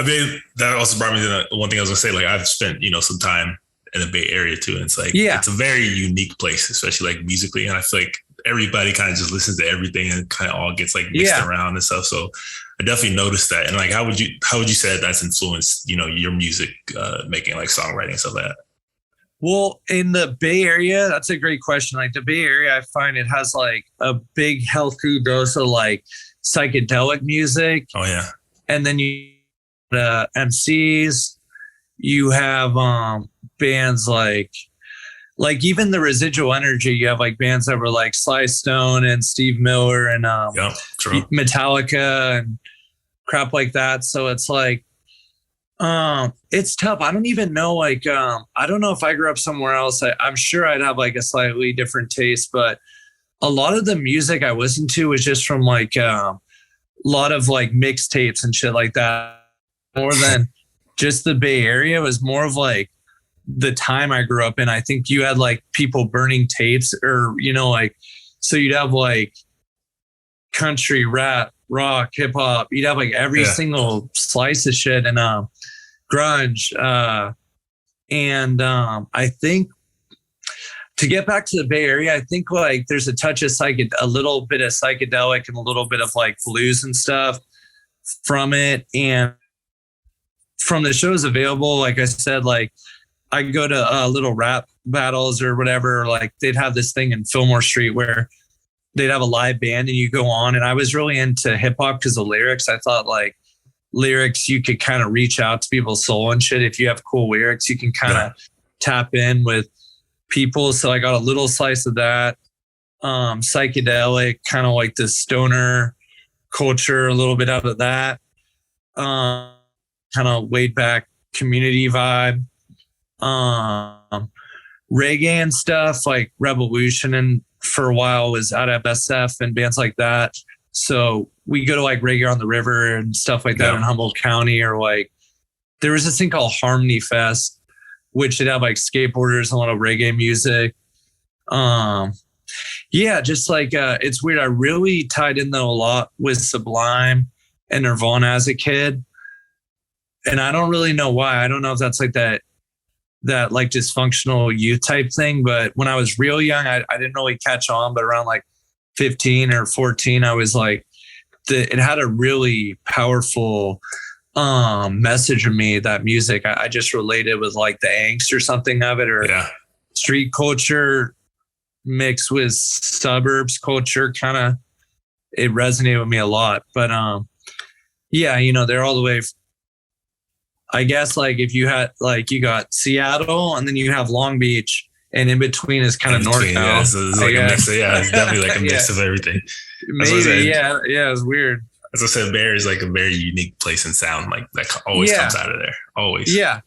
I mean, that also brought me to one thing I was gonna say. Like, I've spent, some time in the Bay Area too. And it's like, Yeah. it's a very unique place, especially like musically. And I feel like everybody kind of just listens to everything and kind of all gets like mixed around and stuff. So I definitely noticed that. And like, how would you say that that's influenced, your music making, like songwriting, stuff like that? Well, in the Bay Area, that's a great question. Like the Bay Area, I find it has like a big healthy dose of like psychedelic music. Oh yeah. And then you MCs, you have bands like even the Residual Energy. You have like bands that were like Sly Stone and Steve Miller and Metallica and crap like that. So it's like it's tough. I don't even know. Like I don't know if I grew up somewhere else. I'm sure I'd have like a slightly different taste, but a lot of the music I listened to was just from like a lot of like mixtapes and shit like that. More than just the Bay Area. It was more of like the time I grew up in. I think you had like people burning tapes or, like, so you'd have like country, rap, rock, hip hop. You'd have like every single slice of shit and grunge. I think to get back to the Bay Area, I think like there's a touch of a little bit of psychedelic and a little bit of like blues and stuff from it. And from the shows available, like I said, like I go to little rap battles or whatever. Like they'd have this thing in Fillmore Street where they'd have a live band and you go on. And I was really into hip hop because of lyrics. I thought like lyrics, you could kind of reach out to people's soul and shit. If you have cool lyrics, you can kind of tap in with people. So I got a little slice of that. Psychedelic, kind of like the stoner culture, a little bit out of that. Kind of laid back community vibe. Reggae and stuff like Revolution and for a while was out of SF and bands like that. So we go to like Reggae on the River and stuff like that in Humboldt County, or like there was this thing called Harmony Fest, which would have like skateboarders and a lot of reggae music. Just like it's weird. I really tied in though a lot with Sublime and Nirvana as a kid. And I don't really know why. I don't know if that's like that like dysfunctional youth type thing. But when I was real young, I didn't really catch on. But around like 15 or 14, I was like, it had a really powerful message of me, that music. I just related with like the angst or something of it, or street culture mixed with suburbs culture. Kind of, it resonated with me a lot. But they're all the way. I guess like if you had like you got Seattle and then you have Long Beach and in between is kind of NorCal. Yeah, so it's like a mix. It's definitely like a mix of everything. Maybe, it's weird. As I said, Bay Area is like a very unique place in sound. Like that always comes out of there. Always. Yeah.